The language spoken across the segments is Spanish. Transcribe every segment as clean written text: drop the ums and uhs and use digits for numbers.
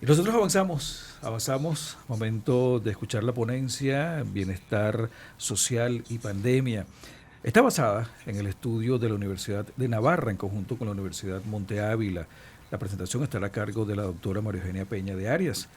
Y nosotros avanzamos, momento de escuchar la ponencia, bienestar social y pandemia. Está basada en el estudio de la Universidad de Navarra en conjunto con la Universidad Monte Ávila. La presentación estará a cargo de la doctora María Eugenia Peña de Arias.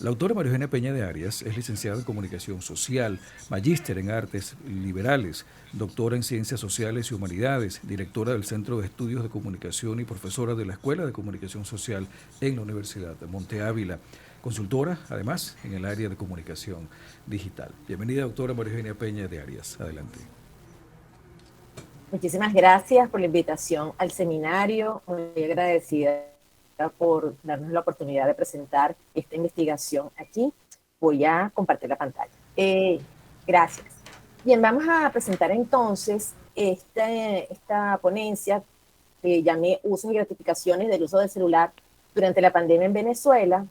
La autora María Eugenia Peña de Arias es licenciada en Comunicación Social, magíster en Artes Liberales, doctora en Ciencias Sociales y Humanidades, directora del Centro de Estudios de Comunicación y profesora de la Escuela de Comunicación Social en la Universidad de Monte Ávila. Consultora, además, en el área de comunicación digital. Bienvenida, doctora María Eugenia Peña de Arias. Adelante. Muchísimas gracias por la invitación al seminario. Muy agradecida por darnos la oportunidad de presentar esta investigación aquí. Voy a compartir la pantalla. Gracias. Bien, vamos a presentar entonces esta ponencia que llamé Usos y gratificaciones del uso del celular durante la pandemia en Venezuela,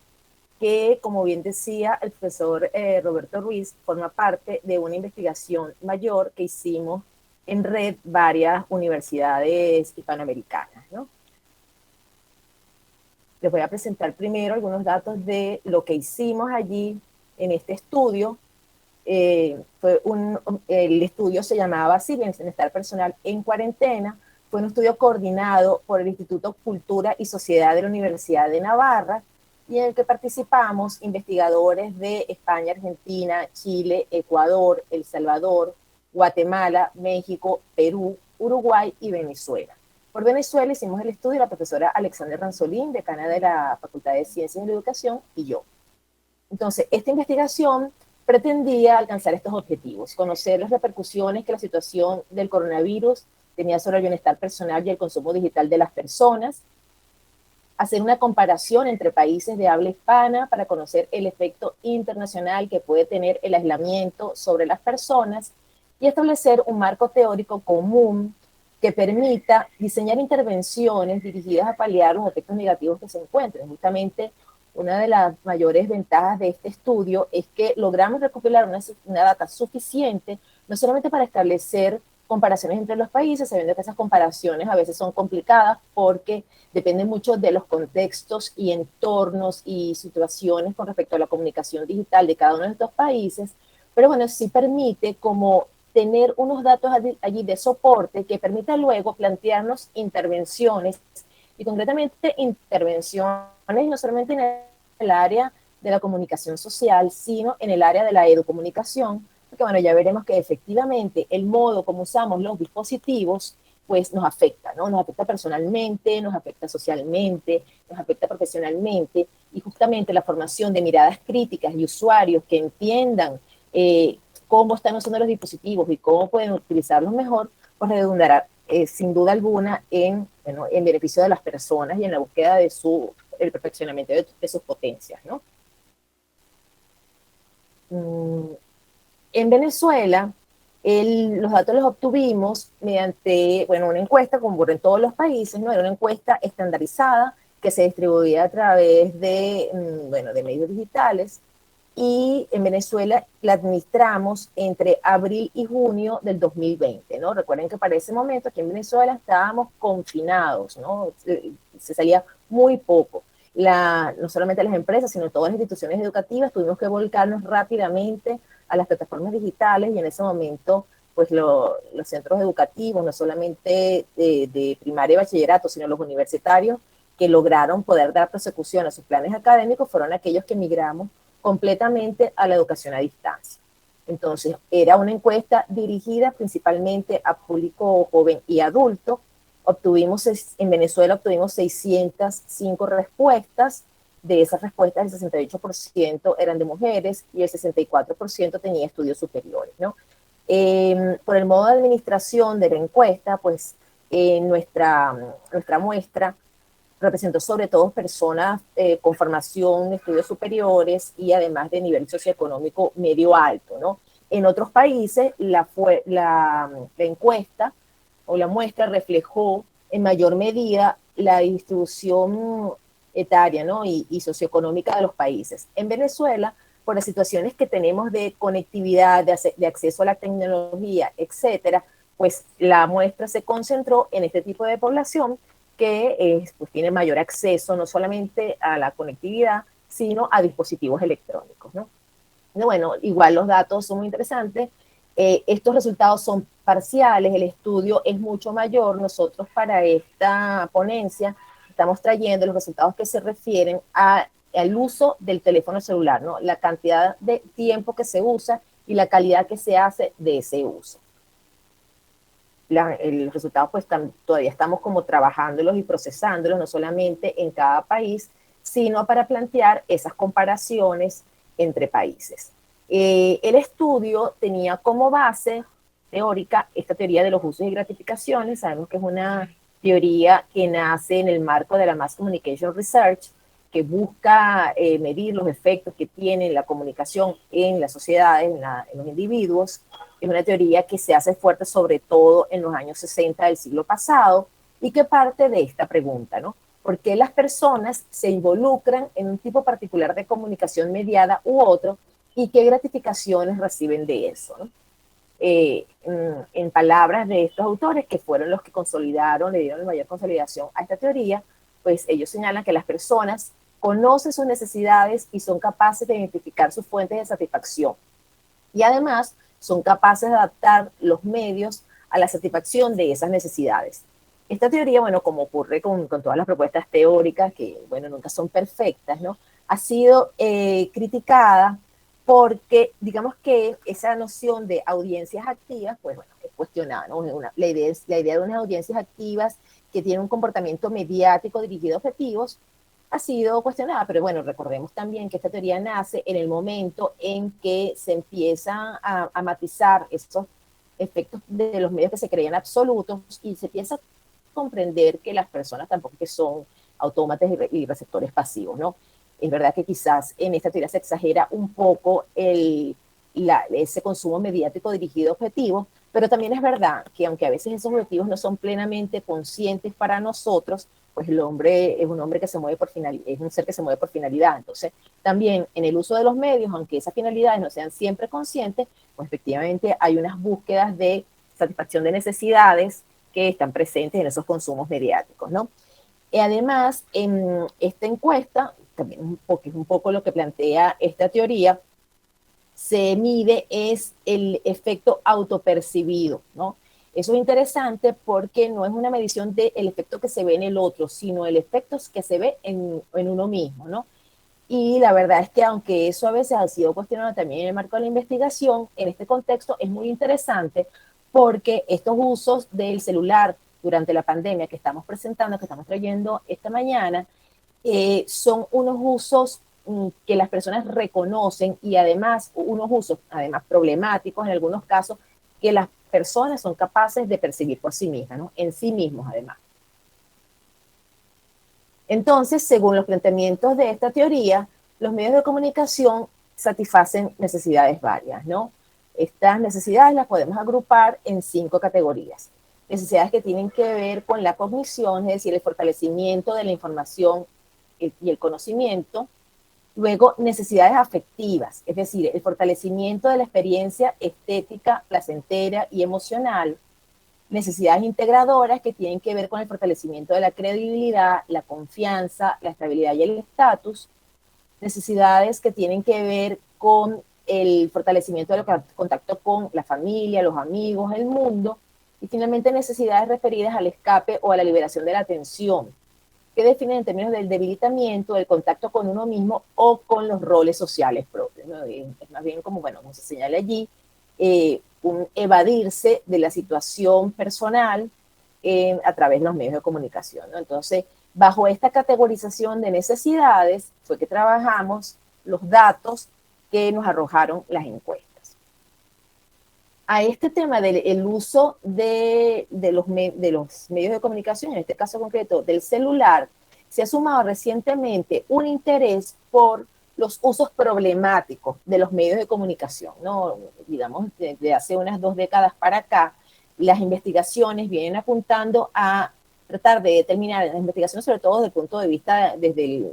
que, como bien decía el profesor Roberto Ruiz, forma parte de una investigación mayor que hicimos en red varias universidades hispanoamericanas, ¿no? Les voy a presentar primero algunos datos de lo que hicimos allí en este estudio. El estudio se llamaba así, Bienestar Personal en Cuarentena. Fue un estudio coordinado por el Instituto Cultura y Sociedad de la Universidad de Navarra, y en el que participamos investigadores de España, Argentina, Chile, Ecuador, El Salvador, Guatemala, México, Perú, Uruguay y Venezuela. Por Venezuela hicimos el estudio la profesora Alexandra Ranzolín, decana de la Facultad de Ciencias de la Educación, y yo. Entonces, esta investigación pretendía alcanzar estos objetivos: conocer las repercusiones que la situación del coronavirus tenía sobre el bienestar personal y el consumo digital de las personas, hacer una comparación entre países de habla hispana para conocer el efecto internacional que puede tener el aislamiento sobre las personas y establecer un marco teórico común que permita diseñar intervenciones dirigidas a paliar los efectos negativos que se encuentren. Justamente una de las mayores ventajas de este estudio es que logramos recopilar una data suficiente, no solamente para establecer comparaciones entre los países, sabiendo que esas comparaciones a veces son complicadas porque dependen mucho de los contextos y entornos y situaciones con respecto a la comunicación digital de cada uno de estos países, pero bueno, sí permite como tener unos datos allí de soporte que permita luego plantearnos intervenciones, y concretamente intervenciones no solamente en el área de la comunicación social, sino en el área de la educomunicación, porque bueno, ya veremos que efectivamente el modo como usamos los dispositivos pues nos afecta, ¿no? Nos afecta personalmente, nos afecta socialmente, nos afecta profesionalmente, y justamente la formación de miradas críticas y usuarios que entiendan cómo están usando los dispositivos y cómo pueden utilizarlos mejor, pues redundará sin duda alguna bueno, en beneficio de las personas y en la búsqueda de el perfeccionamiento de sus potencias, ¿no? En Venezuela, los datos los obtuvimos mediante, bueno, una encuesta, como ocurre en todos los países, ¿no? Era una encuesta estandarizada que se distribuía a través bueno, de medios digitales, y en Venezuela la administramos entre abril y junio del 2020, ¿no? Recuerden que para ese momento aquí en Venezuela estábamos confinados, ¿no? Se salía muy poco. No solamente las empresas, sino todas las instituciones educativas tuvimos que volcarnos rápidamente a las plataformas digitales, y en ese momento pues los centros educativos, no solamente de primaria y bachillerato, sino los universitarios que lograron poder dar persecución a sus planes académicos, fueron aquellos que migramos completamente a la educación a distancia. Entonces, era una encuesta dirigida principalmente a público joven y adulto. En Venezuela obtuvimos 605 respuestas. De esas respuestas, el 68% eran de mujeres y el 64% tenía estudios superiores, ¿no? Por el modo de administración de la encuesta, pues nuestra muestra representó sobre todo personas con formación, estudios superiores y además de nivel socioeconómico medio alto, ¿no? En otros países la encuesta o la muestra reflejó en mayor medida la distribución etaria, ¿no? y socioeconómica de los países. En Venezuela, por las situaciones que tenemos de conectividad, de acceso a la tecnología, etcétera, pues la muestra se concentró en este tipo de población que pues tiene mayor acceso no solamente a la conectividad, sino a dispositivos electrónicos, ¿no? Bueno, igual los datos son muy interesantes. Estos resultados son parciales, el estudio es mucho mayor. Nosotros para esta ponencia estamos trayendo los resultados que se refieren al uso del teléfono celular, ¿no? La cantidad de tiempo que se usa y la calidad que se hace de ese uso. El resultado pues todavía estamos como trabajándolos y procesándolos, no solamente en cada país, sino para plantear esas comparaciones entre países. El estudio tenía como base teórica esta teoría de los usos y gratificaciones. Sabemos que es una teoría que nace en el marco de la Mass Communication Research, que busca medir los efectos que tiene la comunicación en las sociedades, en los individuos. Es una teoría que se hace fuerte sobre todo en los años 60 del siglo pasado y que parte de esta pregunta, ¿no? ¿Por qué las personas se involucran en un tipo particular de comunicación mediada u otro y qué gratificaciones reciben de eso, ¿no? En palabras de estos autores, que fueron los que consolidaron, le dieron mayor consolidación a esta teoría, pues ellos señalan que las personas conocen sus necesidades y son capaces de identificar sus fuentes de satisfacción. Y además son capaces de adaptar los medios a la satisfacción de esas necesidades. Esta teoría, bueno, como ocurre con todas las propuestas teóricas, que, bueno, nunca son perfectas, ¿no? Ha sido criticada porque, digamos que esa noción de audiencias activas, pues, bueno, es cuestionada, ¿no? La idea de unas audiencias activas que tienen un comportamiento mediático dirigido a objetivos, ha sido cuestionada, pero bueno, recordemos también que esta teoría nace en el momento en que se empiezan a matizar estos efectos de los medios que se creían absolutos y se empieza a comprender que las personas tampoco que son autómatas y receptores pasivos, ¿no? Es verdad que quizás en esta teoría se exagera un poco ese consumo mediático dirigido a objetivos, pero también es verdad que aunque a veces esos objetivos no son plenamente conscientes para nosotros, pues el hombre es un hombre que se mueve por finalidad, es un ser que se mueve por finalidad. Entonces, también en el uso de los medios, aunque esas finalidades no sean siempre conscientes, pues efectivamente hay unas búsquedas de satisfacción de necesidades que están presentes en esos consumos mediáticos, ¿no? Y además, en esta encuesta, también es un poco lo que plantea esta teoría, se mide es el efecto autopercibido, ¿no? Eso es interesante porque no es una medición del efecto que se ve en el otro, sino el efecto que se ve en uno mismo, ¿no? Y la verdad es que aunque eso a veces ha sido cuestionado también en el marco de la investigación, en este contexto es muy interesante porque estos usos del celular durante la pandemia que estamos presentando, que estamos trayendo esta mañana, son unos usos que las personas reconocen y además unos usos, además problemáticos en algunos casos, que las personas son capaces de percibir por sí mismas, ¿no? En sí mismos además. Entonces, según los planteamientos de esta teoría, los medios de comunicación satisfacen necesidades varias, ¿no? Estas necesidades las podemos agrupar en 5 categorías. Necesidades que tienen que ver con la cognición, es decir, el fortalecimiento de la información y el conocimiento. Luego, necesidades afectivas, es decir, el fortalecimiento de la experiencia estética, placentera y emocional. Necesidades integradoras que tienen que ver con el fortalecimiento de la credibilidad, la confianza, la estabilidad y el estatus. Necesidades que tienen que ver con el fortalecimiento del contacto con la familia, los amigos, el mundo. Y finalmente, necesidades referidas al escape o a la liberación de la tensión, que definen en términos del debilitamiento, del contacto con uno mismo o con los roles sociales propios, ¿no? Es más bien como, bueno, como se señala allí, un evadirse de la situación personal a través de los medios de comunicación, ¿no? Entonces, bajo esta categorización de necesidades fue que trabajamos los datos que nos arrojaron las encuestas. A este tema del uso de los medios de comunicación, en este caso concreto del celular, se ha sumado recientemente un interés por los usos problemáticos de los medios de comunicación, ¿no? Digamos, desde hace unas 2 décadas para acá, las investigaciones vienen apuntando a tratar de determinar, las investigaciones sobre todo desde el punto de vista desde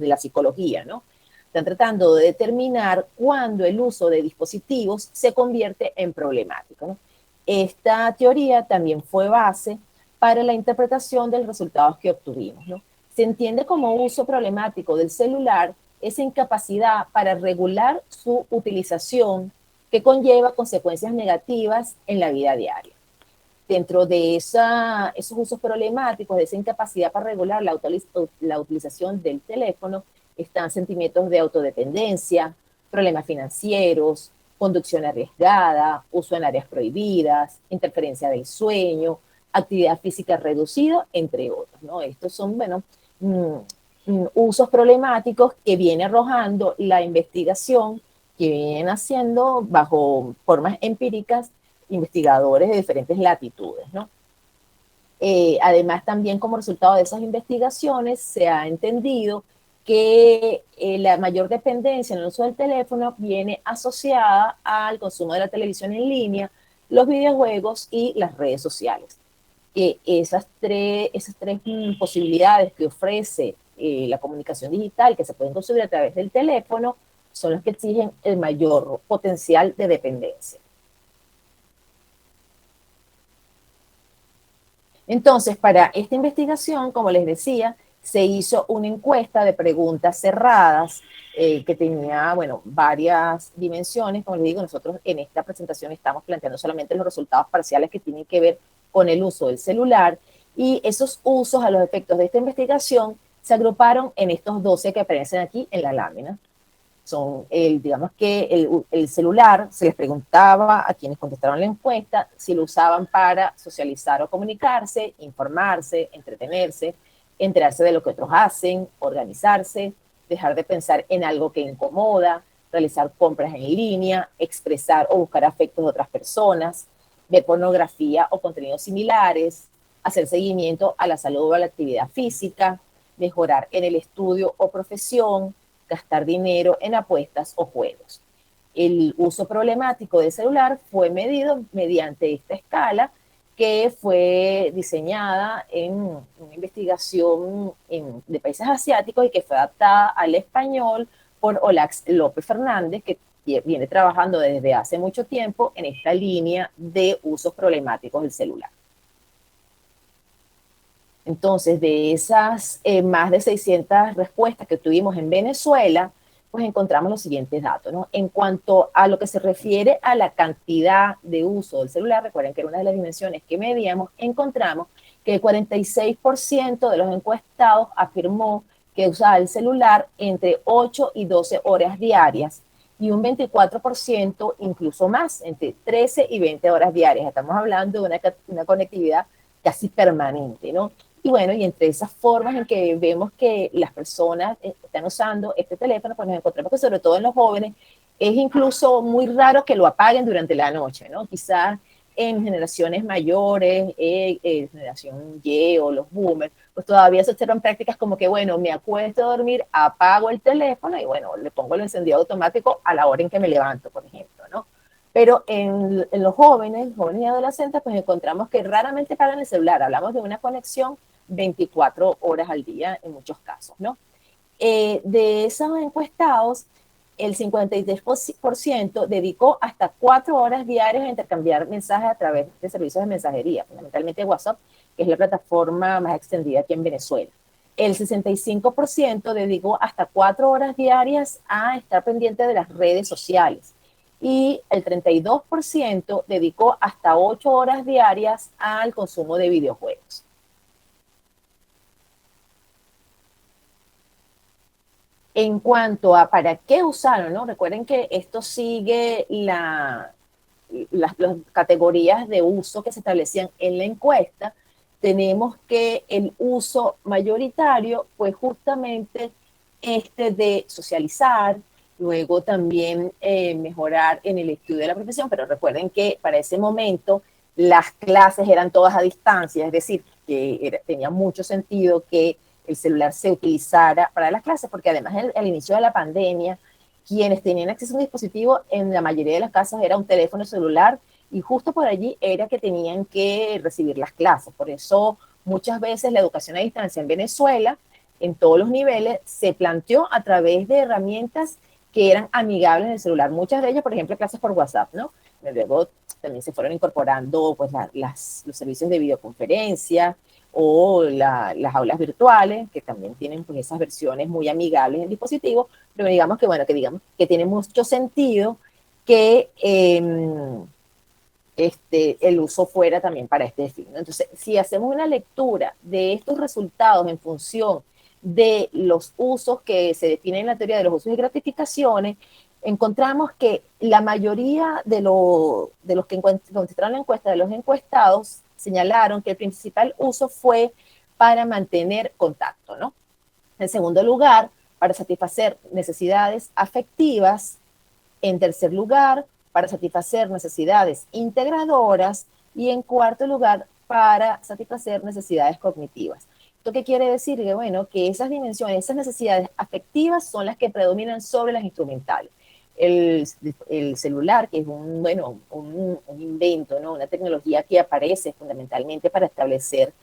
la psicología, ¿no? Están tratando de determinar cuándo el uso de dispositivos se convierte en problemático, ¿no? Esta teoría también fue base para la interpretación de los resultados que obtuvimos, ¿no? Se entiende como uso problemático del celular esa incapacidad para regular su utilización que conlleva consecuencias negativas en la vida diaria. Dentro de esos usos problemáticos, de esa incapacidad para regular la utilización del teléfono, están sentimientos de autodependencia, problemas financieros, conducción arriesgada, uso en áreas prohibidas, interferencia del sueño, actividad física reducida, entre otros, ¿no? Estos son, bueno, usos problemáticos que viene arrojando la investigación que vienen haciendo bajo formas empíricas investigadores de diferentes latitudes, ¿no? Además, también como resultado de esas investigaciones se ha entendido que la mayor dependencia en el uso del teléfono viene asociada al consumo de la televisión en línea, los videojuegos y las redes sociales. Esas tres posibilidades que ofrece la comunicación digital, que se pueden consumir a través del teléfono, son las que exigen el mayor potencial de dependencia. Entonces, para esta investigación, como les decía, se hizo una encuesta de preguntas cerradas que tenía, bueno, varias dimensiones. Como les digo, nosotros en esta presentación estamos planteando solamente los resultados parciales que tienen que ver con el uso del celular, y esos usos a los efectos de esta investigación se agruparon en estos 12 que aparecen aquí en la lámina. Son, digamos que el celular, se les preguntaba a quienes contestaron la encuesta si lo usaban para socializar o comunicarse, informarse, entretenerse, enterarse de lo que otros hacen, organizarse, dejar de pensar en algo que incomoda, realizar compras en línea, expresar o buscar afectos de otras personas, ver pornografía o contenidos similares, hacer seguimiento a la salud o a la actividad física, mejorar en el estudio o profesión, gastar dinero en apuestas o juegos. El uso problemático del celular fue medido mediante esta escala que fue diseñada en una investigación de países asiáticos y que fue adaptada al español por Olax López Fernández, que viene trabajando desde hace mucho tiempo en esta línea de usos problemáticos del celular. Entonces, de esas más de 600 respuestas que tuvimos en Venezuela, pues encontramos los siguientes datos, ¿no? En cuanto a lo que se refiere a la cantidad de uso del celular, recuerden que era una de las dimensiones que medíamos, encontramos que el 46% de los encuestados afirmó que usaba el celular entre 8 y 12 horas diarias, y un 24% incluso más, entre 13 y 20 horas diarias. Estamos hablando de una conectividad casi permanente, ¿no? Y bueno, y entre esas formas en que vemos que las personas están usando este teléfono, pues nos encontramos que sobre todo en los jóvenes es incluso muy raro que lo apaguen durante la noche, ¿no? Quizás en generaciones mayores, generación Y o los boomers, pues todavía se observan prácticas como que, bueno, me acuesto a dormir, apago el teléfono y bueno, le pongo el encendido automático a la hora en que me levanto, por ejemplo, ¿no? Pero en los jóvenes y adolescentes, pues encontramos que raramente pagan el celular. Hablamos de una conexión 24 horas al día en muchos casos, ¿no? De esos encuestados, el 53% dedicó hasta 4 horas diarias a intercambiar mensajes a través de servicios de mensajería, fundamentalmente WhatsApp, que es la plataforma más extendida aquí en Venezuela. El 65% dedicó hasta 4 horas diarias a estar pendiente de las redes sociales, y el 32% dedicó hasta 8 horas diarias al consumo de videojuegos. En cuanto a para qué usarlo, ¿no? Recuerden que esto sigue las categorías de uso que se establecían en la encuesta. Tenemos que el uso mayoritario fue justamente este de socializar, luego también mejorar en el estudio de la profesión, pero recuerden que para ese momento las clases eran todas a distancia, es decir, que tenía mucho sentido que el celular se utilizara para las clases, porque además al inicio de la pandemia, quienes tenían acceso a un dispositivo en la mayoría de las casas era un teléfono celular, y justo por allí era que tenían que recibir las clases. Por eso muchas veces la educación a distancia en Venezuela, en todos los niveles, se planteó a través de herramientas que eran amigables del celular. Muchas de ellas, por ejemplo, clases por WhatsApp, ¿no? Luego también se fueron incorporando pues, los servicios de videoconferencia o las aulas virtuales, que también tienen pues esas versiones muy amigables del dispositivo, pero digamos que, bueno, que tiene mucho sentido que el uso fuera también para este fin, ¿no? Entonces, si hacemos una lectura de estos resultados en función de los usos que se definen en la teoría de los usos y gratificaciones, encontramos que la mayoría de los que contestaron la encuesta, de los encuestados, señalaron que el principal uso fue para mantener contacto, ¿no? En segundo lugar, para satisfacer necesidades afectivas. En tercer lugar, para satisfacer necesidades integradoras. Y en cuarto lugar, para satisfacer necesidades cognitivas. ¿Esto qué quiere decir? Que, bueno, que esas dimensiones, esas necesidades afectivas son las que predominan sobre las instrumentales. El celular, que es un invento, ¿no? Una tecnología que aparece fundamentalmente para establecer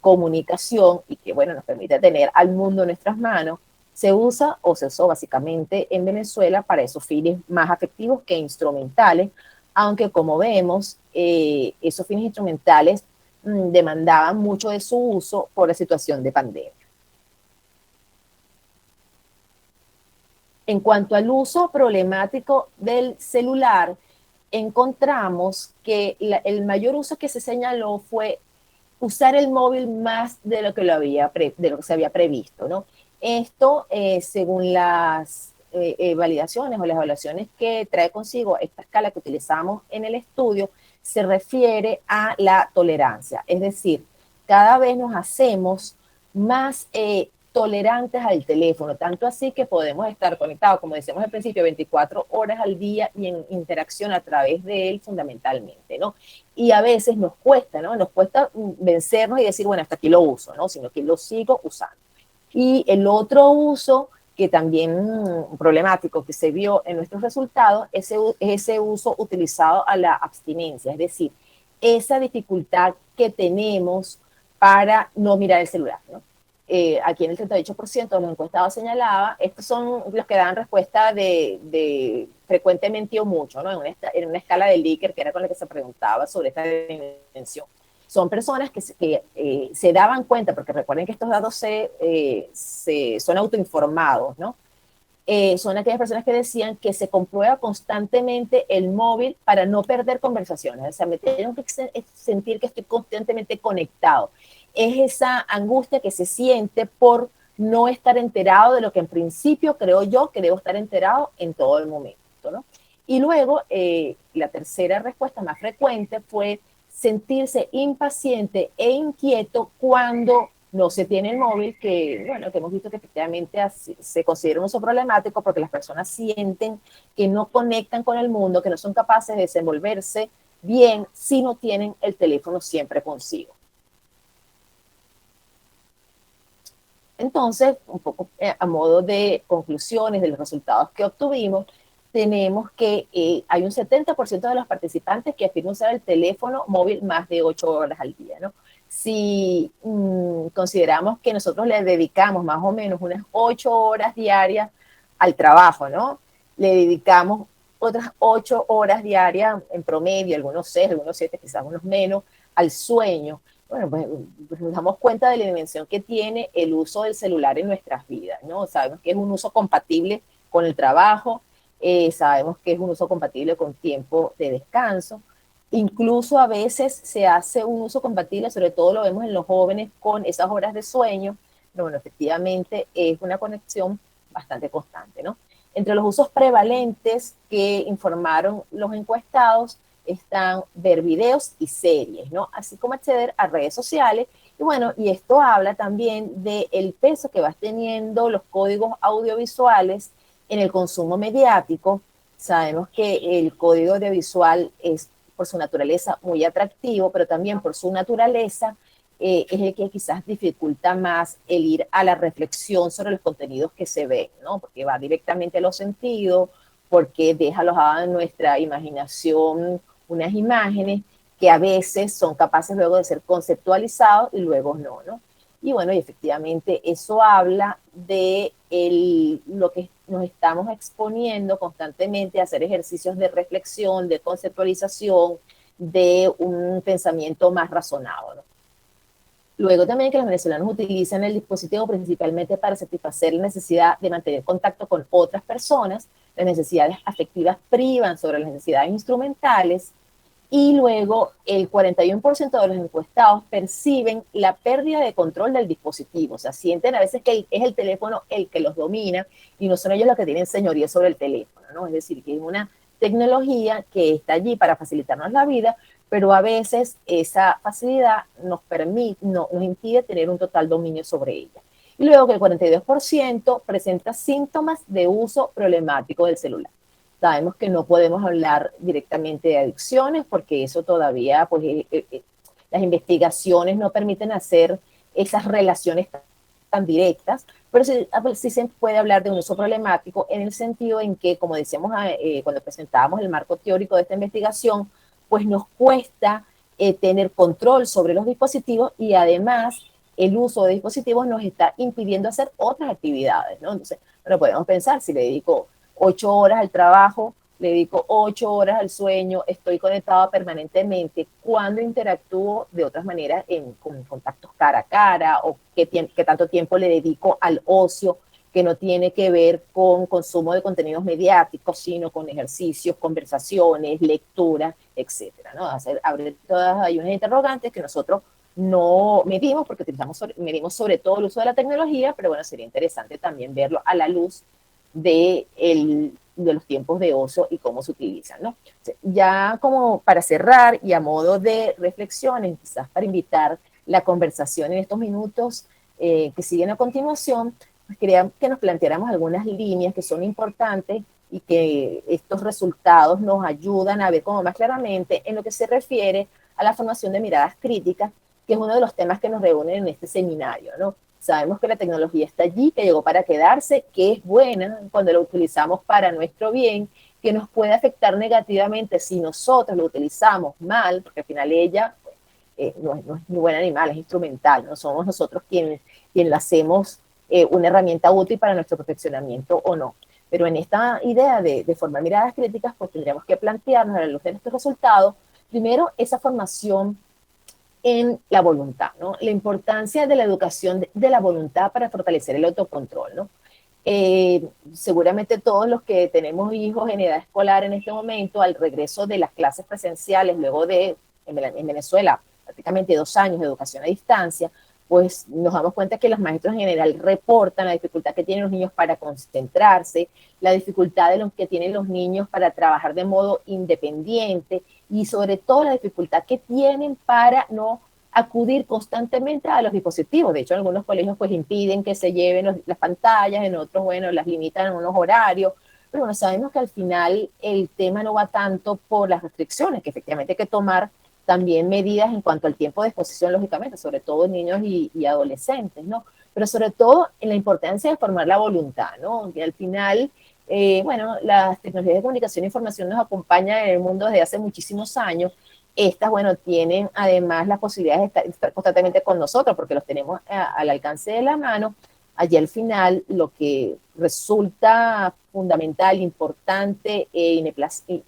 comunicación y que, bueno, nos permite tener al mundo en nuestras manos, se usa o se usó básicamente en Venezuela para esos fines más afectivos que instrumentales, aunque como vemos, esos fines instrumentales demandaban mucho de su uso por la situación de pandemia. En cuanto al uso problemático del celular, encontramos que el mayor uso que se señaló fue usar el móvil más de lo que, de lo que se había previsto, ¿no? Esto, según las validaciones o las evaluaciones que trae consigo esta escala que utilizamos en el estudio, se refiere a la tolerancia. Es decir, cada vez nos hacemos más tolerantes al teléfono, tanto así que podemos estar conectados, como decíamos al principio, 24 horas al día y en interacción a través de él fundamentalmente, ¿no? Y a veces nos cuesta, ¿no? Nos cuesta vencernos y decir, bueno, hasta aquí lo uso, ¿no? Sino que lo sigo usando. Y el otro uso que también problemático que se vio en nuestros resultados es ese uso utilizado a la abstinencia, es decir, esa dificultad que tenemos para no mirar el celular, ¿no? Aquí en el 38% de los encuestados señalaba, estos son los que dan respuesta de frecuentemente o mucho, ¿no? En una escala de Likert, que era con la que se preguntaba sobre esta dimensión. Son personas que se daban cuenta, porque recuerden que estos datos son autoinformados, ¿no? Son aquellas personas que decían que se comprueba constantemente el móvil para no perder conversaciones. O sea, me tengo que sentir que estoy constantemente conectado. Es esa angustia que se siente por no estar enterado de lo que en principio creo yo que debo estar enterado en todo el momento, ¿no? Y luego, la tercera respuesta más frecuente fue sentirse impaciente e inquieto cuando no se tiene el móvil, que, bueno, que hemos visto que efectivamente se considera un uso problemático porque las personas sienten que no conectan con el mundo, que no son capaces de desenvolverse bien si no tienen el teléfono siempre consigo. Entonces, un poco a modo de conclusiones de los resultados que obtuvimos, tenemos que hay un 70% de los participantes que afirman usar el teléfono móvil más de 8 horas al día, ¿no? Si consideramos que nosotros le dedicamos más o menos unas 8 horas diarias al trabajo, ¿no? Le dedicamos otras 8 horas diarias en promedio, algunos 6, algunos 7, quizás unos menos, al sueño. Bueno, pues nos damos cuenta de la dimensión que tiene el uso del celular en nuestras vidas, ¿no? Sabemos que es un uso compatible con el trabajo, sabemos que es un uso compatible con tiempo de descanso, incluso a veces se hace un uso compatible, sobre todo lo vemos en los jóvenes, con esas horas de sueño, pero bueno, efectivamente es una conexión bastante constante, ¿no? Entre los usos prevalentes que informaron los encuestados están ver videos y series, ¿no? Así como acceder a redes sociales. Y bueno, y esto habla también del peso que van teniendo los códigos audiovisuales en el consumo mediático. Sabemos que el código audiovisual es por su naturaleza muy atractivo, pero también por su naturaleza es el que quizás dificulta más el ir a la reflexión sobre los contenidos que se ven, ¿no? Porque va directamente a los sentidos, porque deja alojada en nuestra imaginación unas imágenes que a veces son capaces luego de ser conceptualizados y luego no, ¿no? Y bueno, y efectivamente eso habla de lo que nos estamos exponiendo constantemente a hacer ejercicios de reflexión, de conceptualización, de un pensamiento más razonado, ¿no? Luego también que los venezolanos utilizan el dispositivo principalmente para satisfacer la necesidad de mantener contacto con otras personas, las necesidades afectivas privan sobre las necesidades instrumentales, y luego el 41% de los encuestados perciben la pérdida de control del dispositivo, o sea, sienten a veces que es el teléfono el que los domina y no son ellos los que tienen señoría sobre el teléfono, ¿no? Es decir, que es una tecnología que está allí para facilitarnos la vida, pero a veces esa facilidad nos impide tener un total dominio sobre ella. Y luego que el 42% presenta síntomas de uso problemático del celular. Sabemos que no podemos hablar directamente de adicciones porque eso todavía, pues, las investigaciones no permiten hacer esas relaciones tan directas, pero sí se puede hablar de un uso problemático en el sentido en que, como decíamos cuando presentábamos el marco teórico de esta investigación, pues nos cuesta tener control sobre los dispositivos y además el uso de dispositivos nos está impidiendo hacer otras actividades, ¿no? Entonces, bueno, podemos pensar, si le dedico 8 horas al trabajo, le dedico 8 horas al sueño, estoy conectada permanentemente, cuando interactúo de otras maneras con contactos cara a cara o qué tanto tiempo le dedico al ocio que no tiene que ver con consumo de contenidos mediáticos, sino con ejercicios, conversaciones, lectura, etcétera, ¿no? Abrir todas hay unas interrogantes que nosotros no medimos porque medimos sobre todo el uso de la tecnología, pero bueno, sería interesante también verlo a la luz de los tiempos de ocio y cómo se utilizan, ¿no? Ya como para cerrar y a modo de reflexiones, quizás para invitar la conversación en estos minutos que siguen a continuación, pues quería que nos planteáramos algunas líneas que son importantes y que estos resultados nos ayudan a ver como más claramente en lo que se refiere a la formación de miradas críticas, que es uno de los temas que nos reúnen en este seminario, ¿no? Sabemos que la tecnología está allí, que llegó para quedarse, que es buena cuando la utilizamos para nuestro bien, que nos puede afectar negativamente si nosotros lo utilizamos mal, porque al final ella no es ni buen animal, es instrumental, no somos nosotros quienes la hacemos una herramienta útil para nuestro perfeccionamiento o no. Pero en esta idea de formar miradas críticas, pues tendríamos que plantearnos a la luz de estos resultados, primero esa formación en la voluntad, ¿no? La importancia de la educación de la voluntad para fortalecer el autocontrol, ¿no? Seguramente todos los que tenemos hijos en edad escolar en este momento, al regreso de las clases presenciales, luego de, en Venezuela, prácticamente 2 años de educación a distancia, pues nos damos cuenta que los maestros en general reportan la dificultad que tienen los niños para concentrarse, la dificultad de los que tienen los niños para trabajar de modo independiente y sobre todo la dificultad que tienen para no acudir constantemente a los dispositivos. De hecho, algunos colegios pues impiden que se lleven las pantallas, en otros, bueno, las limitan en unos horarios. Pero bueno, sabemos que al final el tema no va tanto por las restricciones, que efectivamente hay que tomar también medidas en cuanto al tiempo de exposición, lógicamente, sobre todo en niños y adolescentes, ¿no? Pero sobre todo en la importancia de formar la voluntad, ¿no? Que al final, bueno, las tecnologías de comunicación e información nos acompañan en el mundo desde hace muchísimos años. Estas, bueno, tienen además la posibilidad de estar constantemente con nosotros porque los tenemos al alcance de la mano. Allí al final lo que resulta fundamental, importante e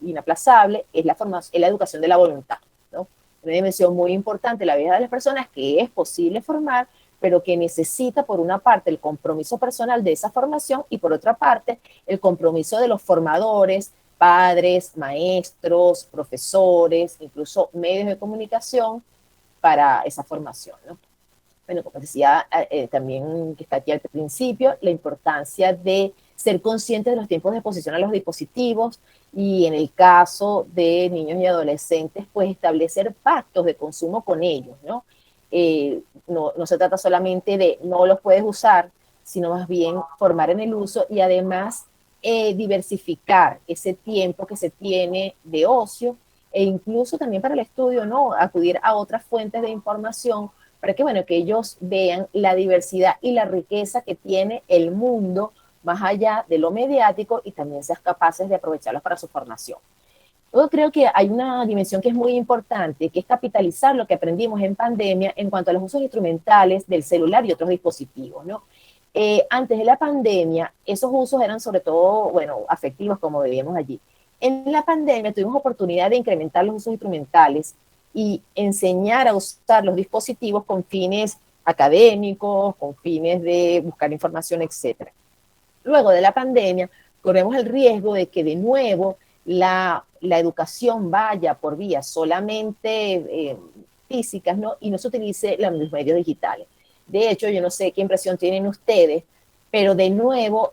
inaplazable es la educación de la voluntad, ¿no? Una dimensión muy importante en la vida de las personas que es posible formar, pero que necesita por una parte el compromiso personal de esa formación y por otra parte el compromiso de los formadores, padres, maestros, profesores, incluso medios de comunicación para esa formación, ¿no? Bueno, como decía también que está aquí al principio, la importancia de ser conscientes de los tiempos de exposición a los dispositivos y en el caso de niños y adolescentes, pues establecer pactos de consumo con ellos, ¿no? No se trata solamente de no los puedes usar, sino más bien formar en el uso y además diversificar ese tiempo que se tiene de ocio e incluso también para el estudio, ¿no? Acudir a otras fuentes de información para que, bueno, que ellos vean la diversidad y la riqueza que tiene el mundo más allá de lo mediático y también sean capaces de aprovecharlos para su formación. Yo creo que hay una dimensión que es muy importante, que es capitalizar lo que aprendimos en pandemia en cuanto a los usos instrumentales del celular y otros dispositivos, ¿no? Antes de la pandemia, esos usos eran sobre todo, bueno, afectivos, como veíamos allí. En la pandemia tuvimos oportunidad de incrementar los usos instrumentales y enseñar a usar los dispositivos con fines académicos, con fines de buscar información, etc. Luego de la pandemia, corremos el riesgo de que de nuevo la educación vaya por vías solamente físicas, ¿no? Y no se utilice los medios digitales. De hecho, yo no sé qué impresión tienen ustedes, pero de nuevo,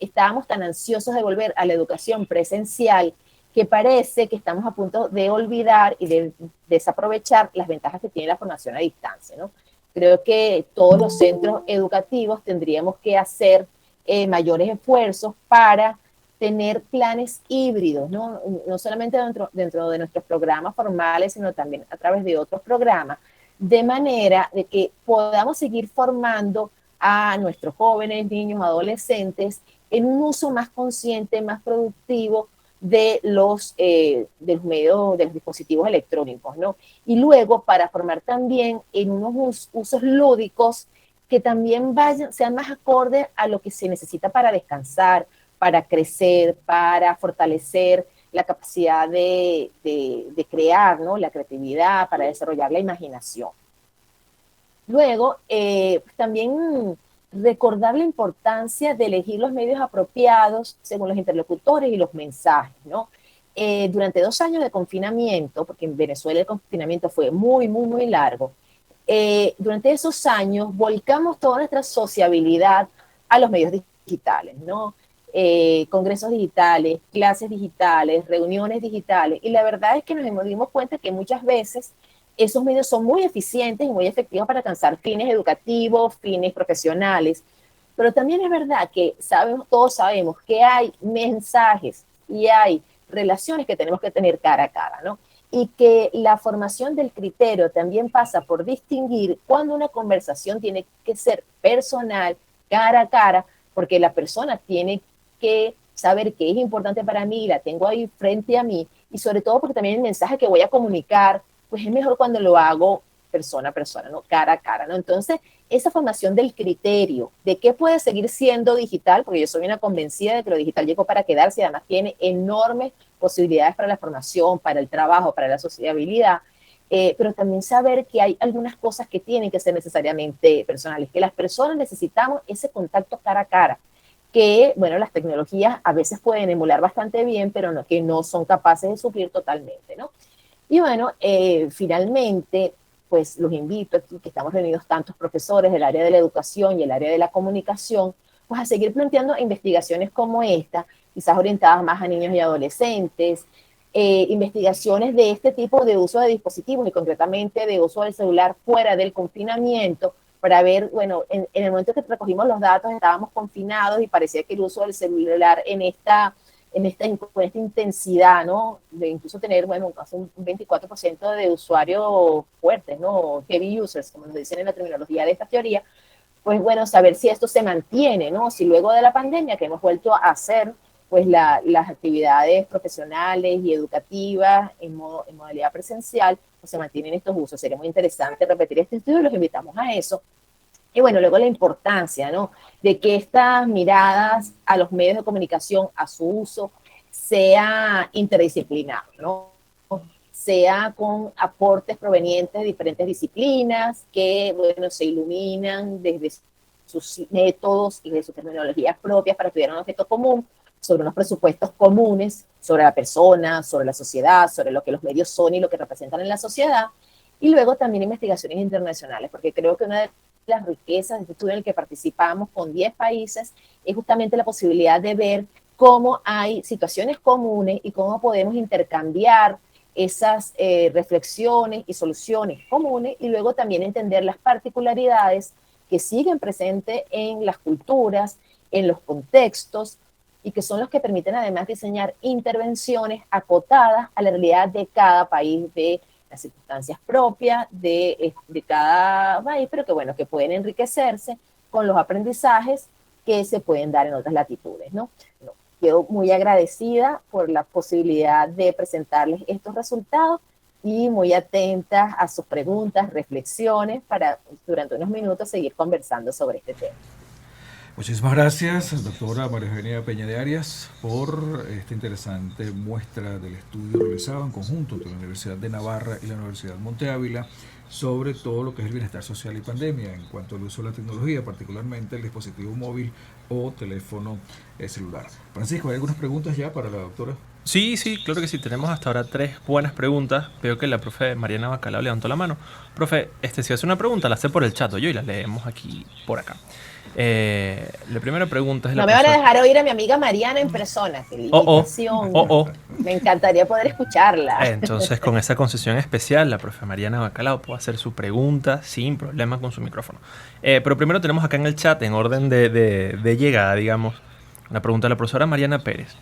estábamos tan ansiosos de volver a la educación presencial que parece que estamos a punto de olvidar y de desaprovechar las ventajas que tiene la formación a distancia, ¿no? Creo que todos los centros educativos tendríamos que hacer mayores esfuerzos para tener planes híbridos, ¿no? No solamente dentro de nuestros programas formales, sino también a través de otros programas, de manera de que podamos seguir formando a nuestros jóvenes, niños, adolescentes en un uso más consciente, más productivo de los medios, de los dispositivos electrónicos, ¿no? Y luego para formar también en unos usos lúdicos que también sean más acordes a lo que se necesita para descansar, para crecer, para fortalecer la capacidad de crear, ¿no? La creatividad, para desarrollar la imaginación. Luego, también recordar la importancia de elegir los medios apropiados según los interlocutores y los mensajes, ¿no? Durante 2 años de confinamiento, porque en Venezuela el confinamiento fue muy, muy, muy largo, durante esos años volcamos toda nuestra sociabilidad a los medios digitales, ¿no? Congresos digitales, clases digitales, reuniones digitales, y la verdad es que nos dimos cuenta que muchas veces esos medios son muy eficientes y muy efectivos para alcanzar fines educativos, fines profesionales, pero también es verdad que todos sabemos que hay mensajes y hay relaciones que tenemos que tener cara a cara, ¿no? Y que la formación del criterio también pasa por distinguir cuando una conversación tiene que ser personal, cara a cara, porque la persona tiene que saber que es importante para mí, la tengo ahí frente a mí, y sobre todo porque también el mensaje que voy a comunicar, pues es mejor cuando lo hago persona a persona, ¿no? Cara a cara, ¿no? Entonces, esa formación del criterio de qué puede seguir siendo digital, porque yo soy una convencida de que lo digital llegó para quedarse y además tiene enormes posibilidades para la formación, para el trabajo, para la sociabilidad, pero también saber que hay algunas cosas que tienen que ser necesariamente personales, que las personas necesitamos ese contacto cara a cara, que, bueno, las tecnologías a veces pueden emular bastante bien, pero no, que no son capaces de suplir totalmente, ¿no? Y bueno, finalmente, pues los invito aquí, que estamos reunidos tantos profesores del área de la educación y el área de la comunicación, pues a seguir planteando investigaciones como esta, quizás orientadas más a niños y adolescentes, investigaciones de este tipo de uso de dispositivos y concretamente de uso del celular fuera del confinamiento, para ver, bueno, en el momento que recogimos los datos estábamos confinados y parecía que el uso del celular con esta intensidad, ¿no? De incluso tener, bueno, casi un 24% de usuarios fuertes, ¿no? Heavy users, como nos dicen en la terminología de esta teoría, pues bueno, saber si esto se mantiene, ¿no? Si luego de la pandemia que hemos vuelto a hacer, pues las actividades profesionales y educativas en modalidad presencial, pues se mantienen estos usos. Sería muy interesante repetir este estudio y los invitamos a eso. Y bueno, luego la importancia, ¿no? De que estas miradas a los medios de comunicación, a su uso, sea interdisciplinar, ¿no? Sea con aportes provenientes de diferentes disciplinas que, bueno, se iluminan desde sus métodos y de sus terminologías propias para estudiar un objeto común, sobre unos presupuestos comunes, sobre la persona, sobre la sociedad, sobre lo que los medios son y lo que representan en la sociedad, y luego también investigaciones internacionales, porque creo que una de las riquezas de este estudio en el que participamos con 10 países es justamente la posibilidad de ver cómo hay situaciones comunes y cómo podemos intercambiar esas reflexiones y soluciones comunes y luego también entender las particularidades que siguen presentes en las culturas, en los contextos y que son los que permiten además diseñar intervenciones acotadas a la realidad de cada país, de las circunstancias propias de cada país, pero que bueno, que pueden enriquecerse con los aprendizajes que se pueden dar en otras latitudes, ¿no? Quedo muy agradecida por la posibilidad de presentarles estos resultados y muy atenta a sus preguntas, reflexiones, para durante unos minutos seguir conversando sobre este tema. Muchísimas gracias, doctora María Eugenia Peña de Arias, por esta interesante muestra del estudio realizado en conjunto entre la Universidad de Navarra y la Universidad Monte Ávila sobre todo lo que es el bienestar social y pandemia en cuanto al uso de la tecnología, particularmente el dispositivo móvil o teléfono celular. Francisco, ¿hay algunas preguntas ya para la doctora? Sí, sí, claro que sí. Tenemos hasta ahora tres buenas preguntas. Veo que la profe Mariana Bacalao levantó la mano. Profe, si hace una pregunta, la hace por el chat yo y la leemos aquí por acá. La primera pregunta es No la me van a profesora. dejar oír a mi amiga Mariana en persona. Qué Oh, oh, limitación. oh, oh. Me encantaría poder escucharla. Entonces, con esa concesión especial, la profe Mariana Bacalao puede hacer su pregunta sin problema con su micrófono. Pero primero tenemos acá en el chat, en orden de llegada, digamos, una pregunta de la profesora Mariana Pérez.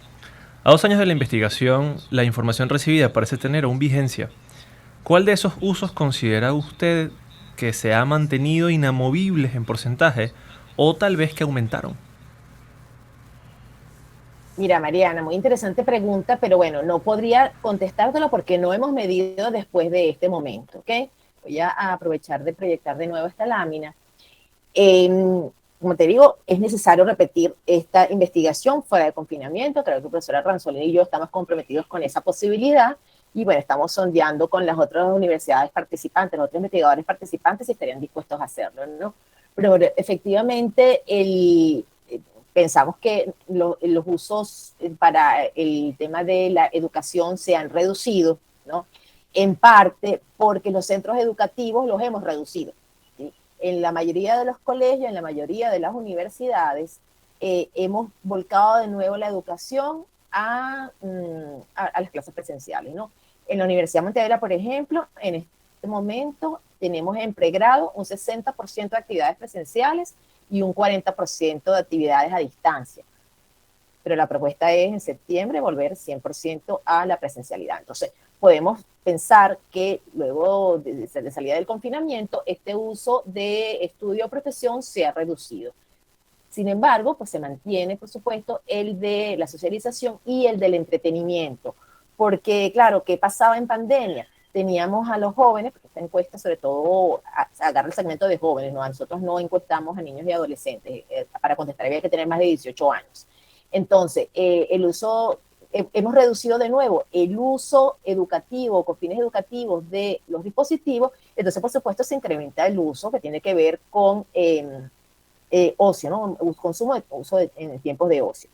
A 2 años de la investigación, la información recibida parece tener aún vigencia. ¿Cuál de esos usos considera usted que se ha mantenido inamovibles en porcentaje o tal vez que aumentaron? Mira, Mariana, muy interesante pregunta, pero bueno, no podría contestártelo porque no hemos medido después de este momento, ¿ok? Voy a aprovechar de proyectar de nuevo esta lámina. Como te digo, es necesario repetir esta investigación fuera de confinamiento. Creo que la profesora Ranzolini y yo estamos comprometidos con esa posibilidad. Y bueno, estamos sondeando con las otras universidades participantes, los otros investigadores participantes, si estarían dispuestos a hacerlo, ¿no? Pero bueno, efectivamente, pensamos que los usos para el tema de la educación se han reducido, ¿no? En parte porque los centros educativos los hemos reducido. ¿Sí? En la mayoría de los colegios, en la mayoría de las universidades, hemos volcado de nuevo la educación a las clases presenciales, ¿no? En la Universidad Montevideo, por ejemplo, en este momento tenemos en pregrado un 60% de actividades presenciales y un 40% de actividades a distancia. Pero la propuesta es en septiembre volver 100% a la presencialidad. Entonces, podemos pensar que luego de salida del confinamiento, este uso de estudio o profesión se ha reducido. Sin embargo, pues se mantiene, por supuesto, el de la socialización y el del entretenimiento. Porque, claro, ¿qué pasaba en pandemia? Teníamos a los jóvenes, porque esta encuesta sobre todo agarra el segmento de jóvenes, ¿no? Nosotros no encuestamos a niños y adolescentes. Para contestar había que tener más de 18 años. Entonces, el uso, hemos reducido de nuevo el uso educativo, con fines educativos de los dispositivos. Entonces, por supuesto, se incrementa el uso que tiene que ver con ocio, ¿no? Consumo de uso en tiempos de ocio.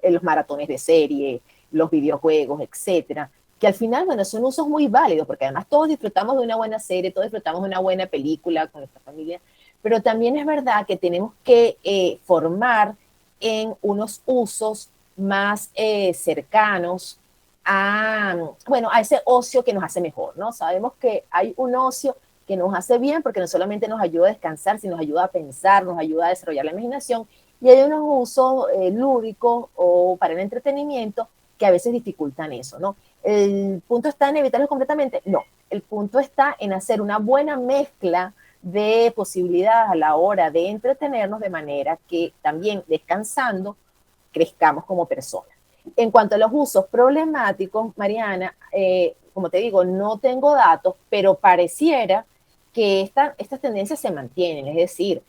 Los maratones de serie, los videojuegos, etcétera, que al final, bueno, son usos muy válidos, porque además todos disfrutamos de una buena serie, todos disfrutamos de una buena película con nuestra familia, pero también es verdad que tenemos que formar en unos usos más cercanos a, bueno, a ese ocio que nos hace mejor, ¿no? Sabemos que hay un ocio que nos hace bien porque no solamente nos ayuda a descansar, sino nos ayuda a pensar, nos ayuda a desarrollar la imaginación, y hay unos usos lúdicos o para el entretenimiento que a veces dificultan eso, ¿no? ¿El punto está en evitarlo completamente? No, el punto está en hacer una buena mezcla de posibilidades a la hora de entretenernos de manera que también descansando crezcamos como personas. En cuanto a los usos problemáticos, Mariana, como te digo, no tengo datos, pero pareciera que estas tendencias se mantienen, es decir,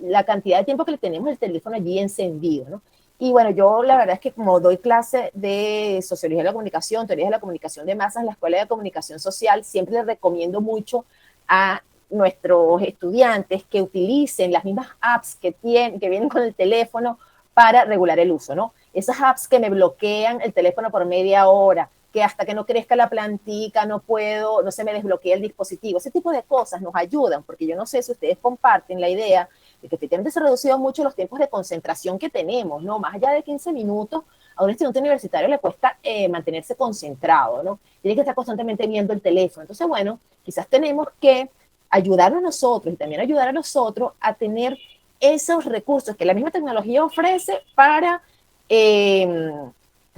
la cantidad de tiempo que le tenemos el teléfono allí encendido, ¿no? Y bueno, yo la verdad es que como doy clase de sociología de la comunicación, teorías de la comunicación de masas en la Escuela de Comunicación Social, siempre les recomiendo mucho a nuestros estudiantes que utilicen las mismas apps que vienen con el teléfono para regular el uso, ¿no? Esas apps que me bloquean el teléfono por media hora, que hasta que no crezca la plantica no se me desbloquea el dispositivo. Ese tipo de cosas nos ayudan, porque yo no sé si ustedes comparten la idea de que efectivamente se han reducido mucho los tiempos de concentración que tenemos, ¿no? Más allá de 15 minutos, a un estudiante universitario le cuesta mantenerse concentrado, ¿no? Tiene que estar constantemente viendo el teléfono. Entonces, bueno, quizás tenemos que ayudarnos nosotros y también ayudar a nosotros a tener esos recursos que la misma tecnología ofrece para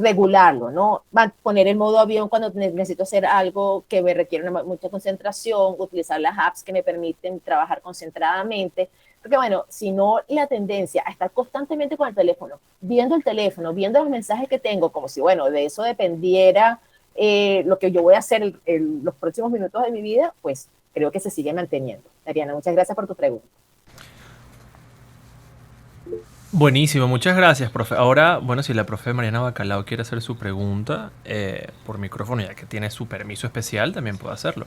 regularlo, ¿no? Poner el modo avión cuando necesito hacer algo que me requiere mucha concentración, utilizar las apps que me permiten trabajar concentradamente, porque bueno, si no la tendencia a estar constantemente con el teléfono, viendo los mensajes que tengo, como si, bueno, de eso dependiera lo que yo voy a hacer los próximos minutos de mi vida, pues creo que se sigue manteniendo. Ariana, muchas gracias por tu pregunta. Buenísimo, muchas gracias, profe. Ahora, bueno, si la profe Mariana Bacalao quiere hacer su pregunta por micrófono, ya que tiene su permiso especial, también puede hacerlo.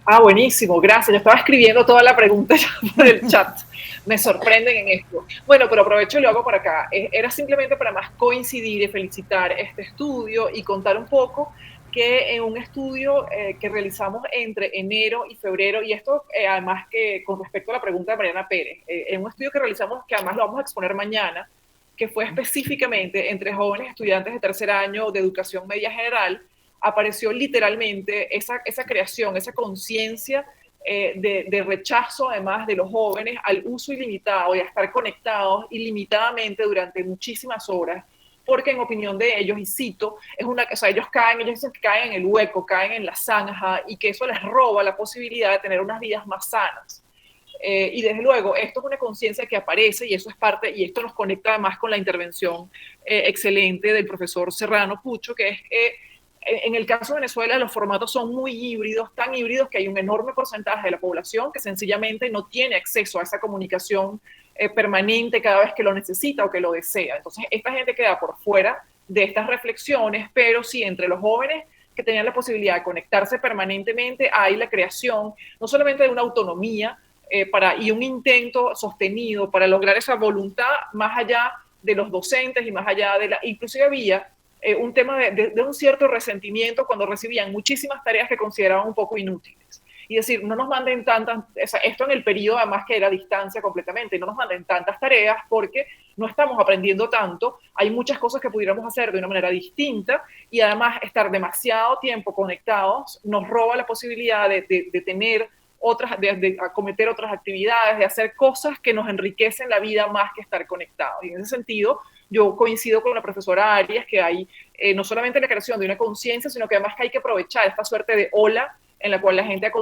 Ah, buenísimo, gracias. Yo estaba escribiendo toda la pregunta ya por el chat. Me sorprenden en esto. Bueno, pero aprovecho y lo hago por acá. Era simplemente para más coincidir y felicitar este estudio y contar un poco que en un estudio que realizamos entre enero y febrero, y esto además que con respecto a la pregunta de Mariana Pérez, en un estudio que realizamos, que además lo vamos a exponer mañana, que fue específicamente entre jóvenes estudiantes de tercer año de educación media general, apareció literalmente esa creación, esa conciencia de rechazo además de los jóvenes al uso ilimitado y a estar conectados ilimitadamente durante muchísimas horas, porque en opinión de ellos, y cito, o sea, ellos dicen que caen en el hueco, caen en la zanja y que eso les roba la posibilidad de tener unas vidas más sanas. Y desde luego, esto es una conciencia que aparece y eso es parte, y esto nos conecta además con la intervención excelente del profesor Serrano Pucho, que es en el caso de Venezuela los formatos son muy híbridos, tan híbridos que hay un enorme porcentaje de la población que sencillamente no tiene acceso a esa comunicación permanente cada vez que lo necesita o que lo desea. Entonces, esta gente queda por fuera de estas reflexiones, pero sí entre los jóvenes que tenían la posibilidad de conectarse permanentemente, hay la creación no solamente de una autonomía y un intento sostenido para lograr esa voluntad más allá de los docentes y más allá de inclusive había un tema de un cierto resentimiento cuando recibían muchísimas tareas que consideraban un poco inútiles. Y decir, no nos manden tantas, esto en el periodo además que era a distancia completamente, no nos manden tantas tareas porque no estamos aprendiendo tanto, hay muchas cosas que pudiéramos hacer de una manera distinta y además estar demasiado tiempo conectados nos roba la posibilidad de tener de acometer otras actividades, de hacer cosas que nos enriquecen la vida más que estar conectados. Y en ese sentido, yo coincido con la profesora Arias que hay no solamente la creación de una conciencia, sino que además que hay que aprovechar esta suerte de ola en la cual la gente ha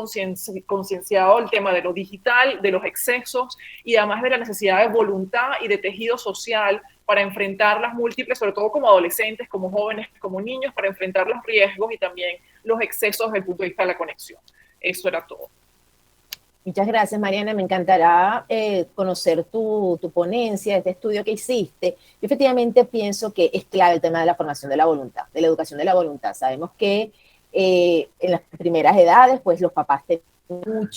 concienciado el tema de lo digital, de los excesos y además de la necesidad de voluntad y de tejido social para enfrentar las múltiples, sobre todo como adolescentes, como jóvenes, como niños, para enfrentar los riesgos y también los excesos desde el punto de vista de la conexión. Eso era todo. Muchas gracias, Mariana. Me encantará conocer tu ponencia, este estudio que hiciste. Yo efectivamente pienso que es clave el tema de la formación de la voluntad, de la educación de la voluntad. Sabemos que en las primeras edades, pues los papás tienen un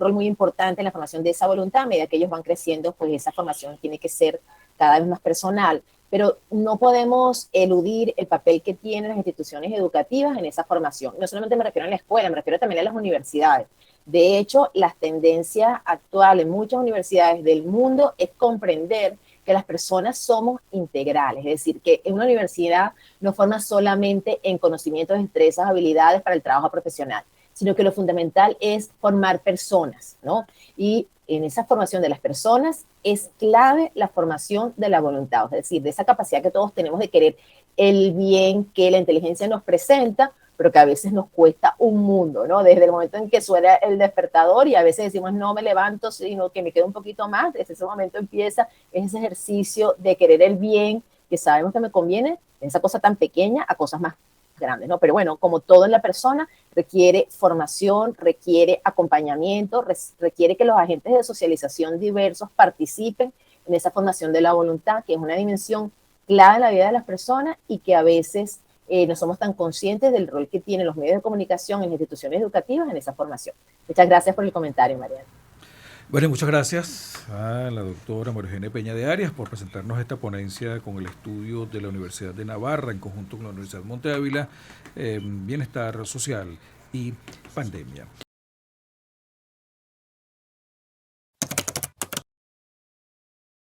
rol muy importante en la formación de esa voluntad. A medida que ellos van creciendo, pues esa formación tiene que ser cada vez más personal. Pero no podemos eludir el papel que tienen las instituciones educativas en esa formación. No solamente me refiero a la escuela, me refiero también a las universidades. De hecho, las tendencias actuales en muchas universidades del mundo es comprender que las personas somos integrales, es decir, que en una universidad no forma solamente en conocimientos, destrezas, habilidades para el trabajo profesional, sino que lo fundamental es formar personas, ¿no? Y en esa formación de las personas es clave la formación de la voluntad, es decir, de esa capacidad que todos tenemos de querer el bien que la inteligencia nos presenta, pero que a veces nos cuesta un mundo, ¿no? Desde el momento en que suena el despertador y a veces decimos no me levanto, sino que me quedo un poquito más, desde ese momento empieza ese ejercicio de querer el bien que sabemos que me conviene, esa cosa tan pequeña a cosas más grandes, ¿no? Pero bueno, como todo en la persona, requiere formación, requiere acompañamiento, requiere que los agentes de socialización diversos participen en esa formación de la voluntad, que es una dimensión clave en la vida de las personas y que a veces no somos tan conscientes del rol que tienen los medios de comunicación en las instituciones educativas en esa formación. Muchas gracias por el comentario, Mariana. Bueno, muchas gracias a la doctora María Eugenia Peña de Arias por presentarnos esta ponencia con el estudio de la Universidad de Navarra en conjunto con la Universidad Monte Ávila, Bienestar Social y Pandemia.